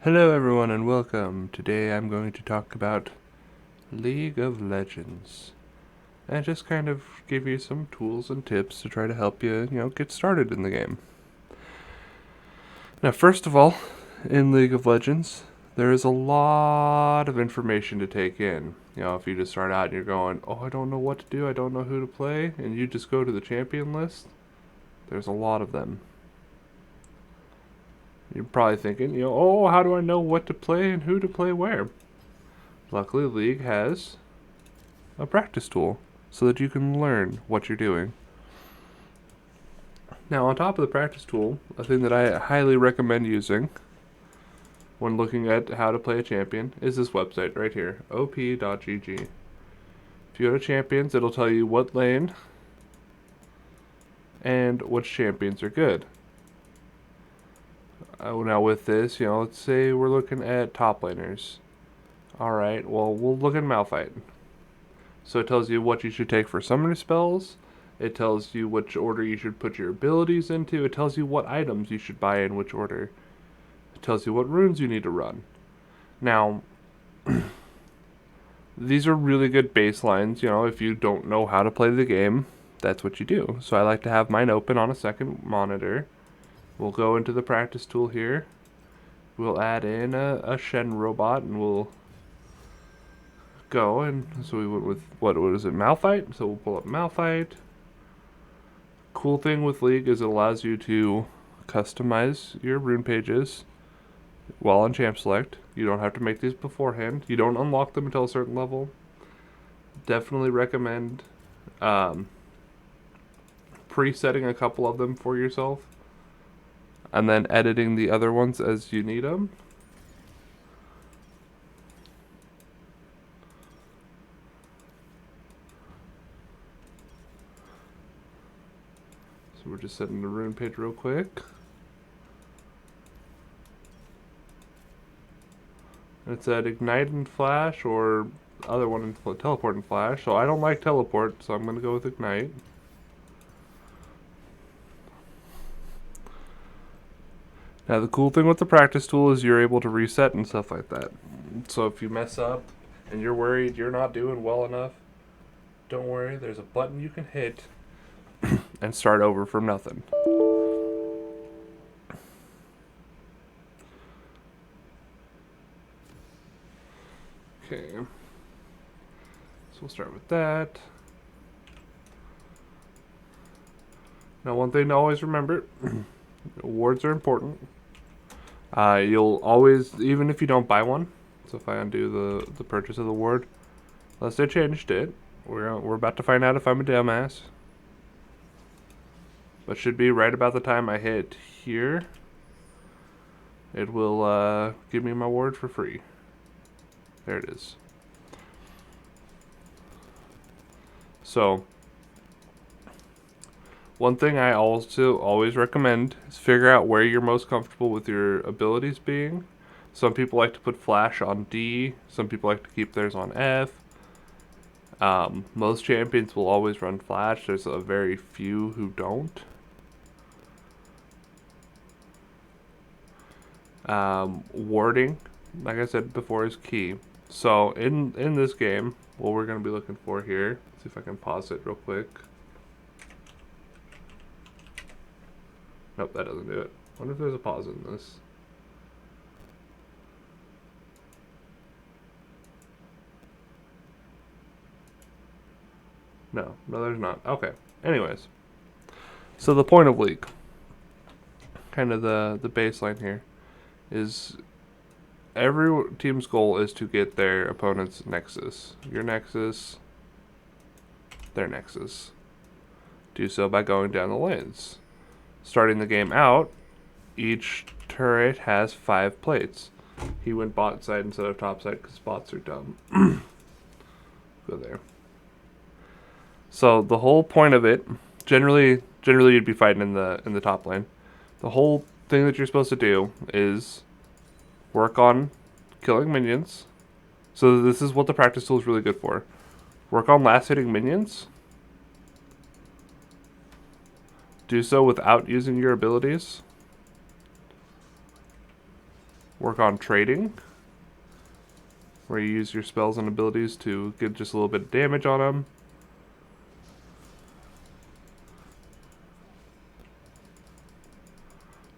Hello everyone and welcome. Today I'm going to talk about League of Legends and just kind of give you some tools and tips to try to help you, get started in the game. Now, first of all, in League of Legends, there is a lot of information to take in. If you just start out and you're going, "Oh, I don't know what to do, I don't know who to play," and you just go to the champion list, there's a lot of them. You're probably thinking, "Oh, how do I know what to play and who to play where?" Luckily, League has a practice tool so that you can learn what you're doing. Now, on top of the practice tool, a thing that I highly recommend using when looking at how to play a champion is this website right here, op.gg. If you go to champions, it'll tell you what lane and which champions are good. Now with this, let's say we're looking at top laners. Alright, well, we'll look at Malphite. So it tells you what you should take for summoner spells. It tells you which order you should put your abilities into. It tells you what items you should buy in which order. It tells you what runes you need to run. Now, these are really good baselines. If you don't know how to play the game, that's what you do. So I like to have mine open on a second monitor. We'll go into the practice tool here. We'll add in a Shen robot and we'll go. And so we went with, what is it, Malphite? So we'll pull up Malphite. Cool thing with League is it allows you to customize your rune pages while on champ select. You don't have to make these beforehand. You don't unlock them until a certain level. Definitely recommend presetting a couple of them for yourself and then editing the other ones as you need them. So we're just setting the rune page real quick. It said ignite and flash, or other one in teleport and flash. So I don't like teleport, so I'm going to go with ignite. Now the cool thing with the practice tool is you're able to reset and stuff like that. So if you mess up and you're worried you're not doing well enough, don't worry, there's a button you can hit and start over from nothing. Okay, so we'll start with that. Now, one thing to always remember, awards are important. You'll always, even if you don't buy one, so if I undo the purchase of the award, unless they changed it, we're about to find out if I'm a dumbass. But should be right about the time I hit here, it will give me my award for free. There it is. So, one thing I also always recommend is figure out where you're most comfortable with your abilities being. Some people like to put flash on D, some people like to keep theirs on F. Most champions will always run flash. There's a very few who don't. Warding, like I said before, is key. So in this game, what we're going to be looking for here, let's see if I can pause it real quick. Nope, that doesn't do it. I wonder if there's a pause in this. No, there's not. Okay. Anyways, so the point of League, kind of the baseline here, is every team's goal is to get their opponent's nexus. Your nexus, their nexus. Do so by going down the lanes. Starting the game out, each turret has 5 plates. He went bot side instead of top side because bots are dumb. Go there. So the whole point of it, generally you'd be fighting in the top lane. The whole thing that you're supposed to do is work on killing minions. So this is what the practice tool is really good for. Work on last hitting minions. Do so without using your abilities. work on trading, where you use your spells and abilities to get just a little bit of damage on them.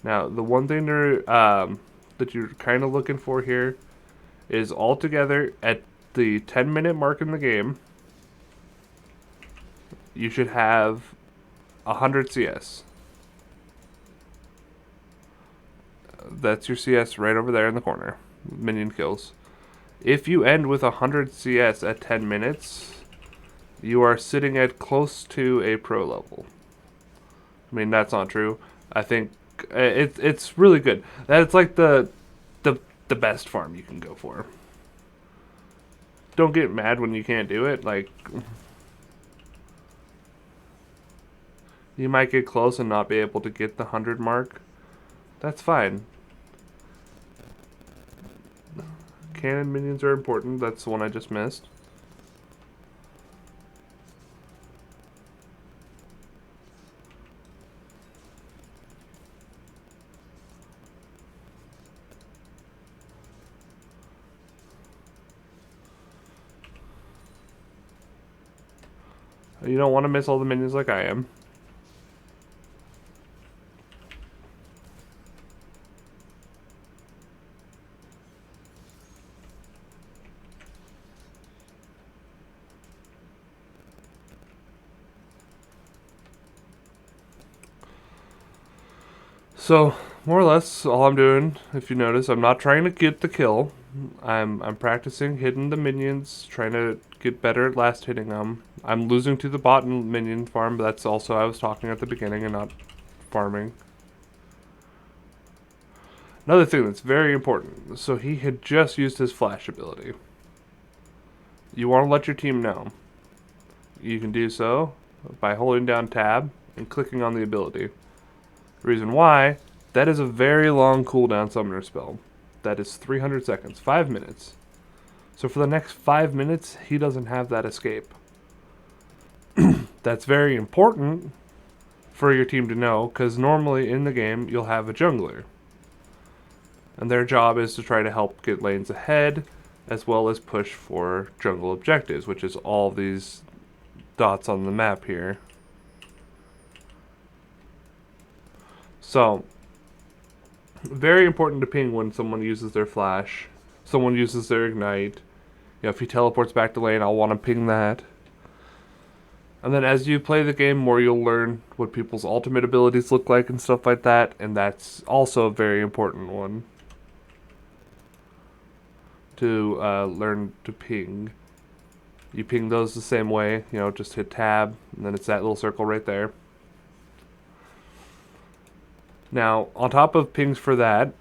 Now, the one thing that you're kind of looking for here is altogether at the 10-minute mark in the game, you should have 100 CS. That's your CS right over there in the corner. Minion kills. If you end with 100 CS at 10 minutes, you are sitting at close to a pro level. I mean, that's not true. I think it's really good. That's like the best farm you can go for. Don't get mad when you can't do it. Like, you might get close and not be able to get the 100 mark. That's fine. Cannon minions are important. That's the one I just missed. You don't want to miss all the minions like I am. So, more or less, all I'm doing, if you notice, I'm not trying to get the kill. I'm practicing hitting the minions, trying to get better at last hitting them. I'm losing to the bot and minion farm, but that's also I was talking at the beginning and not farming. Another thing that's very important, so he had just used his flash ability. You want to let your team know. You can do so by holding down tab and clicking on the ability. The reason why, that is a very long cooldown summoner spell. That is 300 seconds, 5 minutes. So for the next 5 minutes, he doesn't have that escape. That's very important for your team to know, because normally in the game, you'll have a jungler. And their job is to try to help get lanes ahead, as well as push for jungle objectives, which is all these dots on the map here. So, very important to ping when someone uses their flash, someone uses their ignite. You know, if he teleports back to lane, I'll want to ping that. And then as you play the game more, you'll learn what people's ultimate abilities look like and stuff like that, and that's also a very important one to learn to ping. You ping those the same way, you know, just hit tab, and then it's that little circle right there. Now, on top of pings for that,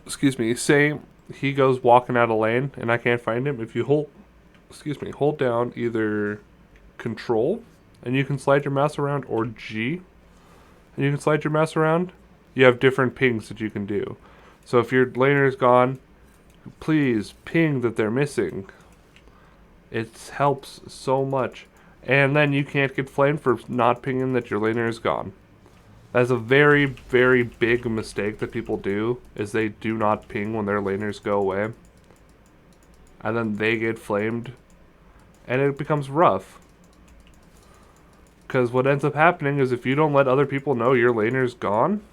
excuse me, say he goes walking out of lane and I can't find him. If you hold down either Control and you can slide your mouse around, or G and you can slide your mouse around, you have different pings that you can do. So if your laner is gone, please ping that they're missing. It helps so much. And then you can't get flamed for not pinging that your laner is gone. That's a very, very big mistake that people do, is they do not ping when their laners go away. And then they get flamed, and it becomes rough. Because what ends up happening is if you don't let other people know your laner's gone,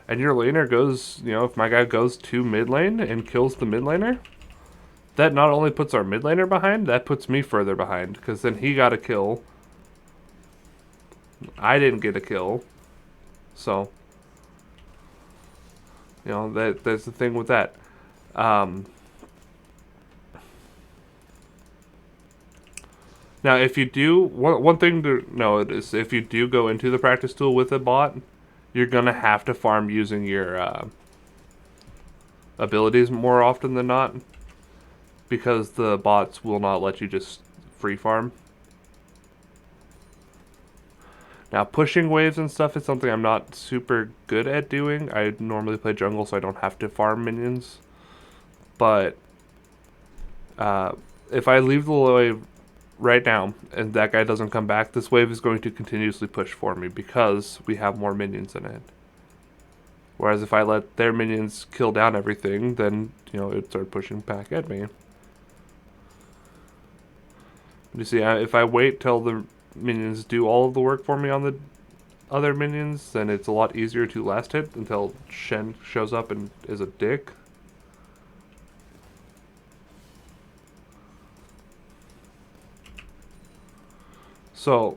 and your laner goes, you know, if my guy goes to mid lane and kills the mid laner, that not only puts our mid laner behind, that puts me further behind, because then he got a kill. I didn't get a kill. So, you know, that's the thing with that. Now, if you do, one thing to know is if you do go into the practice tool with a bot, you're going to have to farm using your abilities more often than not, because the bots will not let you just free farm. Now, pushing waves and stuff is something I'm not super good at doing. I normally play jungle, so I don't have to farm minions. But if I leave the wave right now and that guy doesn't come back, this wave is going to continuously push for me because we have more minions in it. Whereas if I let their minions kill down everything, then, you know, it'd start pushing back at me. You see, if I wait till the minions do all of the work for me on the other minions, then it's a lot easier to last hit until Shen shows up and is a dick. So,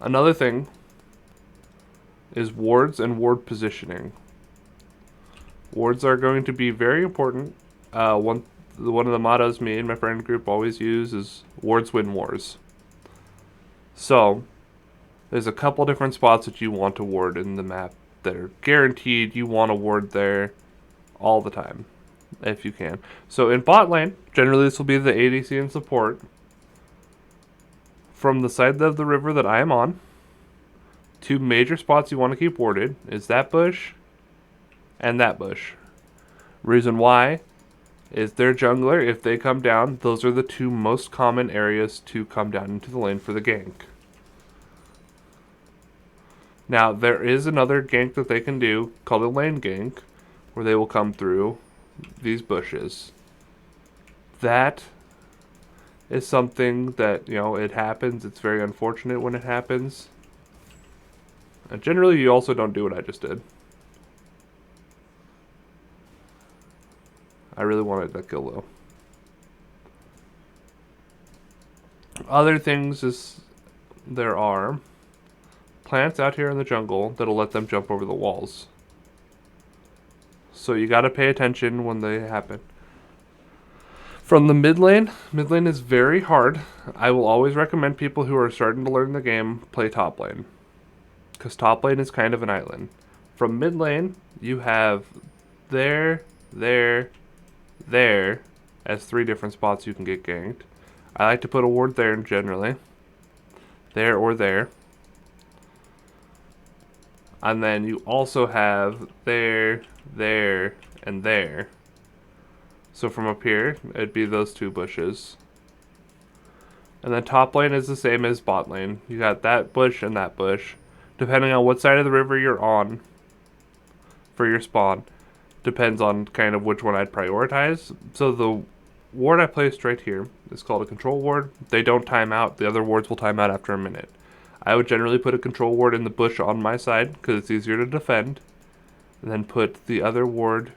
another thing is wards and ward positioning. Wards are going to be very important. One of the mottos me and my friend group always use is wards win wars. So, there's a couple different spots that you want to ward in the map that are guaranteed you want to ward there all the time, if you can. So in bot lane, generally this will be the ADC and support. From the side of the river that I am on, two major spots you want to keep warded is that bush and that bush. Reason why is their jungler, if they come down, those are the two most common areas to come down into the lane for the gank. Now, there is another gank that they can do called a lane gank, where they will come through these bushes. That is something that, you know, it happens. It's very unfortunate when it happens. And generally, you also don't do what I just did. I really wanted that kill, though. Other things is there are plants out here in the jungle that'll let them jump over the walls. So you gotta pay attention when they happen. From the mid lane is very hard. I will always recommend people who are starting to learn the game play top lane, because top lane is kind of an island. From mid lane, you have there as three different spots you can get ganked. I like to put a ward there generally. There or there. And then you also have there, and there. So from up here, it'd be those two bushes. And then top lane is the same as bot lane. You got that bush and that bush. Depending on what side of the river you're on for your spawn, depends on kind of which one I'd prioritize. So the ward I placed right here is called a control ward. They don't time out. The other wards will time out after a minute. I would generally put a control ward in the bush on my side because it's easier to defend. And then put the other ward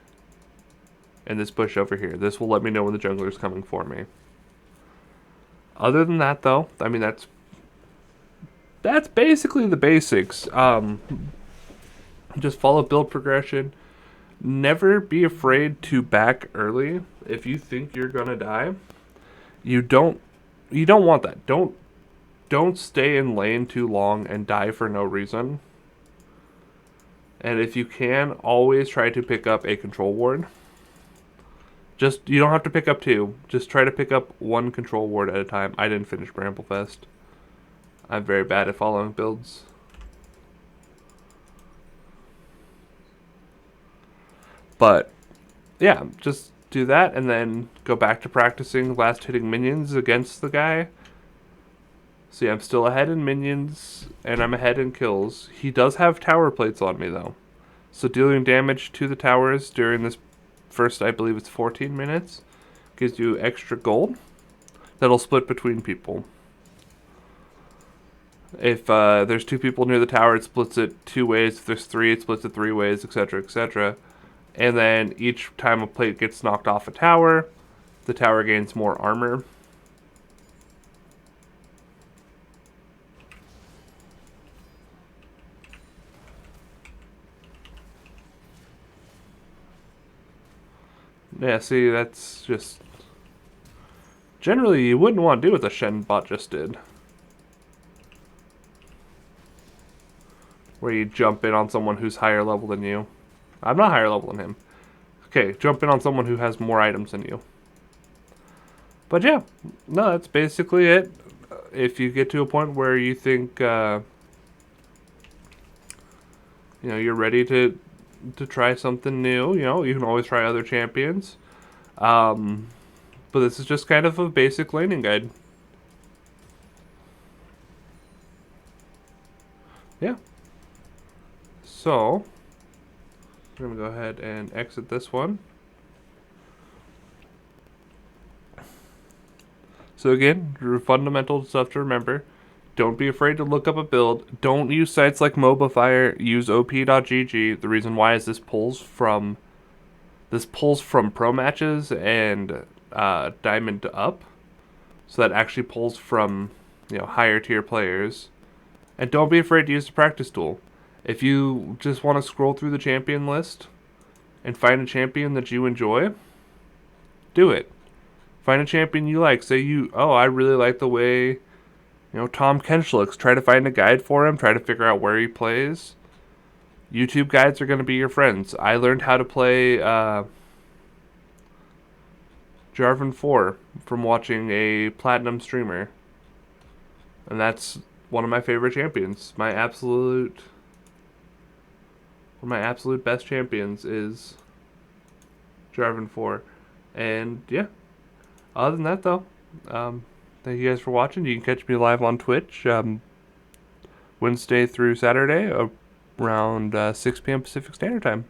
in this bush over here. This will let me know when the jungler is coming for me. Other than that, though, I mean, that's basically the basics. Just follow build progression. Never be afraid to back early. If you think you're gonna die, you don't want that. Don't stay in lane too long and die for no reason. And if you can, always try to pick up a control ward. You don't have to pick up two. Just try to pick up one control ward at a time. I didn't finish Bramblefest. I'm very bad at following builds. But, yeah, just do that and then go back to practicing last hitting minions against the guy. See, I'm still ahead in minions, and I'm ahead in kills. He does have tower plates on me, though. So dealing damage to the towers during this first, I believe it's 14 minutes, gives you extra gold that'll split between people. If there's two people near the tower, it splits it two ways. If there's three, it splits it three ways, etc., etc. And then each time a plate gets knocked off a tower, the tower gains more armor. Yeah, see, that's just... Generally, you wouldn't want to do what the Shen bot just did. Where you jump in on someone who's higher level than you. I'm not higher level than him. Okay, jump in on someone who has more items than you. But yeah, no, that's basically it. If you get to a point where you think, you're ready to try something new, you can always try other champions. But this is just kind of a basic laning guide. Yeah. So, I'm going to go ahead and exit this one. So again, fundamental stuff to remember. Don't be afraid to look up a build. Don't use sites like MobaFire. Use op.gg. The reason why is this pulls from pro matches and diamond up, so that actually pulls from higher tier players. And don't be afraid to use the practice tool. If you just want to scroll through the champion list and find a champion that you enjoy, do it. Find a champion you like. Say I really like the way Tom Kench looks. Try to find a guide for him. Try to figure out where he plays. YouTube guides are going to be your friends. I learned how to play Jarvan 4 from watching a platinum streamer. And that's one of my favorite champions. One of my absolute best champions is Jarvan 4. And yeah. Other than that, though, thank you guys for watching. You can catch me live on Twitch Wednesday through Saturday around 6 p.m. Pacific Standard Time.